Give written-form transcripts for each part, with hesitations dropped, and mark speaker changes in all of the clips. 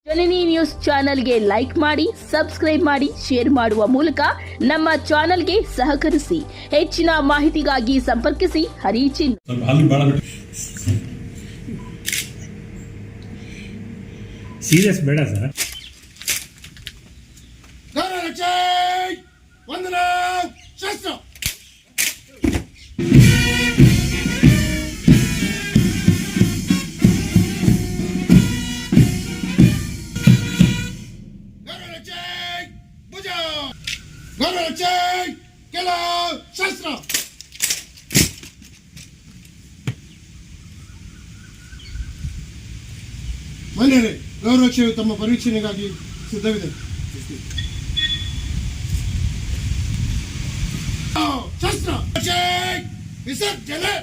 Speaker 1: ಜನನಿ news ಚಾನೆಲ್ಗೆ like ಮಾಡಿ, subscribe ಮಾಡಿ, ಶೇರ್ ಮಾಡುವ ಮೂಲಕ ನಮ್ಮ ಚಾನೆಲ್ಗೆ ಸಹಕರಿಸಿ. ಹೆಚ್ಚಿನ ಮಾಹಿತಿಗಾಗಿ ಸಂಪರ್ಕಿಸಿ ಹರಿಚಿನ್.
Speaker 2: ಸೀರಿಯಸ್ ಬೇಡ ಸರ್.
Speaker 3: ಮಹಿಳೆಯರೇ, ಗೌರವಕ್ಷೆಯು ತಮ್ಮ ಪರೀಕ್ಷಣೆಗಾಗಿ ಸಿದ್ಧವಿದೆ. ಶಸ್ತ್ರ ವಿಸರ್ಜನೆ.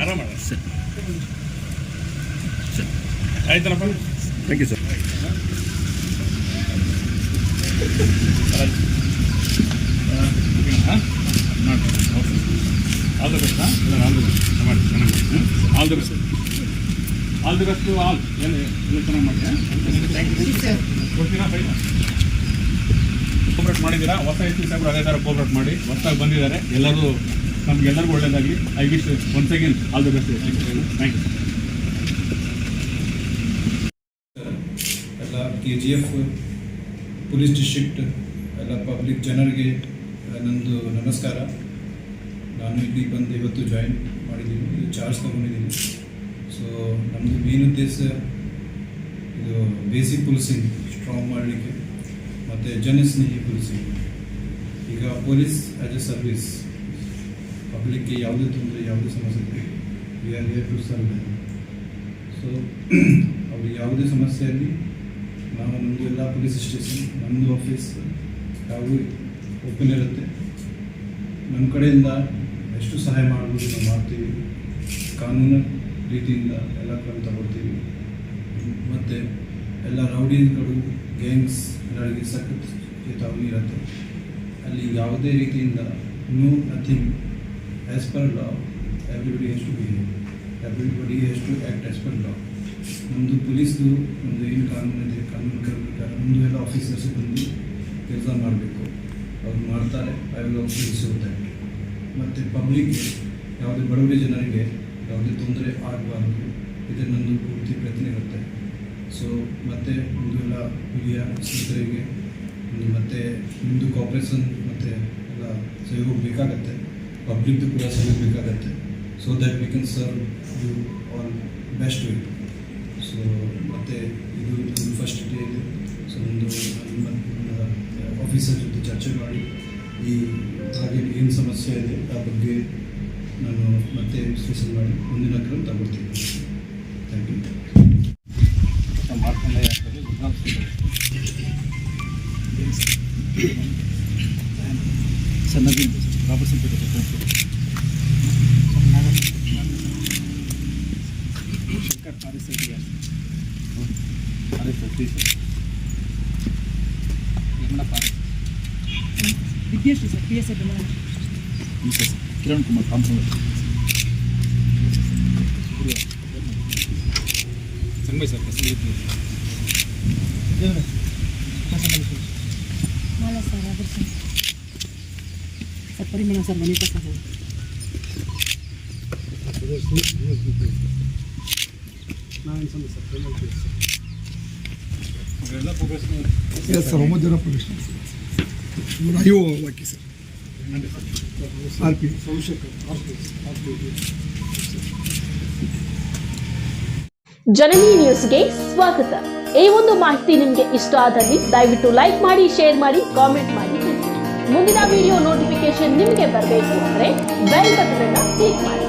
Speaker 2: ಆರಾಮ ಆಯ್ತನಪ್ಪ. Thank you sir. All the best. ಮಾಡಿ ಚೆನ್ನಾಗಿ all the best. All the best to all. ಎಲ್ಲ ಚೆನ್ನಾಗಿ ಮಾಡಿ. ಕೊಡ್ತೀರಾ ಫೈನ್? ಕೋಪ್ರೇಟ್ ಮಾಡಿದ್ದೀರಾ. ಹೊಸ ಎಸ್ ಪಿ ಸಾಹೇಬ್ರು ಅದೇ ಥರ ಕೋಪ್ರೇಟ್ ಮಾಡಿ ಹೊಸದಾಗಿ ಬಂದಿದ್ದಾರೆ. ಎಲ್ಲರೂ ನಮಗೆಲ್ಲರಿಗೂ ಒಳ್ಳೆಯದಾಗಲಿ. I wish once again all the best. Thank you.
Speaker 4: ಎಲ್ಲ KGF ಪೊಲೀಸ್ ಡಿಸ್ಟ್ರಿಕ್ಟ್ ಎಲ್ಲ ಪಬ್ಲಿಕ್ ಜನರಿಗೆ ನಂದು ನಮಸ್ಕಾರ. ನಾನು ಇಲ್ಲಿ ಬಂದು ಇವತ್ತು ಜಾಯಿನ್ ಮಾಡಿದ್ದೀನಿ, ಇದು ಚಾರ್ಜ್ ತೊಗೊಂಡಿದ್ದೀನಿ. ಸೊ ನಮ್ಮದು ಮೇನ್ ಉದ್ದೇಶ ಇದು ಬೇಸಿಕ್ ಪೊಲೀಸಿಂಗ್ ಸ್ಟ್ರಾಂಗ್ ಮಾಡಲಿಕ್ಕೆ ಮತ್ತು ಜನಸ್ನೇಹಿ ಪೊಲೀಸಿಂಗ್. ಈಗ ಪೊಲೀಸ್ ಆ್ಯಸ್ ಎ ಸರ್ವಿಸ್, ಪಬ್ಲಿಕ್ಗೆ ಯಾವುದೇ ತೊಂದರೆ ಯಾವುದೇ ಸಮಸ್ಯೆ we are here to serve. So ಅವ್ರಿಗೆ ಯಾವುದೇ ಸಮಸ್ಯೆಯಲ್ಲಿ ನಾವು ನಮ್ಮದು ಎಲ್ಲ ಪೊಲೀಸ್ ಸ್ಟೇಷನ್, ನಮ್ಮದು ಆಫೀಸ್ ಯಾವುದು ಓಪನ್ ಇರುತ್ತೆ. ನಮ್ಮ ಕಡೆಯಿಂದ ಎಷ್ಟು ಸಹಾಯ ಮಾಡ್ಬೋದು ನಾವು ಮಾಡ್ತೀವಿ. ಕಾನೂನು ರೀತಿಯಿಂದ ಎಲ್ಲ ಕ್ರಮ ತಗೊಳ್ತೀವಿ. ಮತ್ತು ಎಲ್ಲ ರೌಡಿಗಳು, ಗ್ಯಾಂಗ್ಸ್ ಎಲ್ಲರಿಗೆ ಸಖತ್ ಚೇತಾವಣಿ ಇರುತ್ತೆ. ಅಲ್ಲಿ ಯಾವುದೇ ರೀತಿಯಿಂದ nothing as per law. Everybody has to behave, everybody has to act as per law. ನಮ್ಮದು ಪೊಲೀಸ್ದು ಒಂದು ಏನು ಕಾನೂನು ಇದೆ, ಕಾನೂನು ಪ್ರಕಾರ ನಮ್ಮದು ಎಲ್ಲ ಆಫೀಸರ್ಸ್ ಬಂದು ಕೆಲಸ ಮಾಡಬೇಕು. ಅವ್ರು ಮಾಡ್ತಾರೆ. I will also receive that. ಮತ್ತು ಪಬ್ಲಿಕ್ಗೆ ಯಾವುದೇ ಬಡವರಿ ಜನರಿಗೆ ಯಾವುದೇ ತೊಂದರೆ ಆಗಬಾರ್ದು, ಇದು ನನ್ನದು ಪೂರ್ತಿ ಪ್ರಯತ್ನ ಇರುತ್ತೆ. ಸೊ ಮತ್ತು ಒಂದು ಎಲ್ಲ ಹಿರಿಯ ಸ್ನೇಹಿತರಿಗೆ ಮತ್ತು ನಿಮ್ಮದು ಕೋಆಪ್ರೇಷನ್ ಮತ್ತು ಎಲ್ಲ ಸಹಯೋಗ ಬೇಕಾಗತ್ತೆ. ಪಬ್ಲಿಕ್ದು ಕೂಡ ಸಹಯೋಗ ಬೇಕಾಗತ್ತೆ. So that we can serve you all best way. So ಮತ್ತು ಇದು ಒಂದು ಫಸ್ಟ್ ಡೇ ಇದೆ. ಸೊ ಒಂದು ನನ್ನ ಆಫೀಸರ್ ಜೊತೆ ಚರ್ಚೆ ಮಾಡಿ ಈ ಹಾಗೆ ಏನು ಸಮಸ್ಯೆ ಇದೆ ಆ ಬಗ್ಗೆ ನಾನು ಮತ್ತೆ ವಿಶ್ಲೇಷಣೆ ಮಾಡಿ ಮುಂದಿನ ಕ್ರಮ ತಗೊಳ್ತೀನಿ. Thank you.
Speaker 2: Sir Naveen Robertsonpet Shankar
Speaker 5: Vidyashree sir, PSI
Speaker 2: Kiran Kumar compromise ಸಂಗಮೈ sir
Speaker 5: Mala sir, Robertson sir, Parimala sir, Vanitha sir,
Speaker 2: ಎಲ್ಲ ಪ್ರೋಗ್ರೆಸ್
Speaker 3: ಸರ್ ಒಂಬತ್ತು ಜನ ಪೊಲೀಸ್ IO ವಾಕ್ಯ ಸರ್, RP ಸೋಮಶೇಖರ್,
Speaker 1: ಜನನಿ ನ್ಯೂಸ್ಗೆ ಸ್ವಾಗತ. ಈ ಒಂದು ಮಾಹಿತಿ ನಿಮಗೆ ಇಷ್ಟ ಆದಲ್ಲಿ ದಯವಿಟ್ಟು ಲೈಕ್ ಮಾಡಿ, ಶೇರ್ ಮಾಡಿ, ಕಾಮೆಂಟ್ ಮಾಡಿ. ಮುಂದಿನ ವಿಡಿಯೋ ನೋಟಿಫಿಕೇಶನ್ ನಿಮಗೆ ಬರಬೇಕು ಅಂದರೆ ಬೆಲ್ ಬಟನ್ ಅನ್ನು ಕ್ಲಿಕ್ ಮಾಡಿ.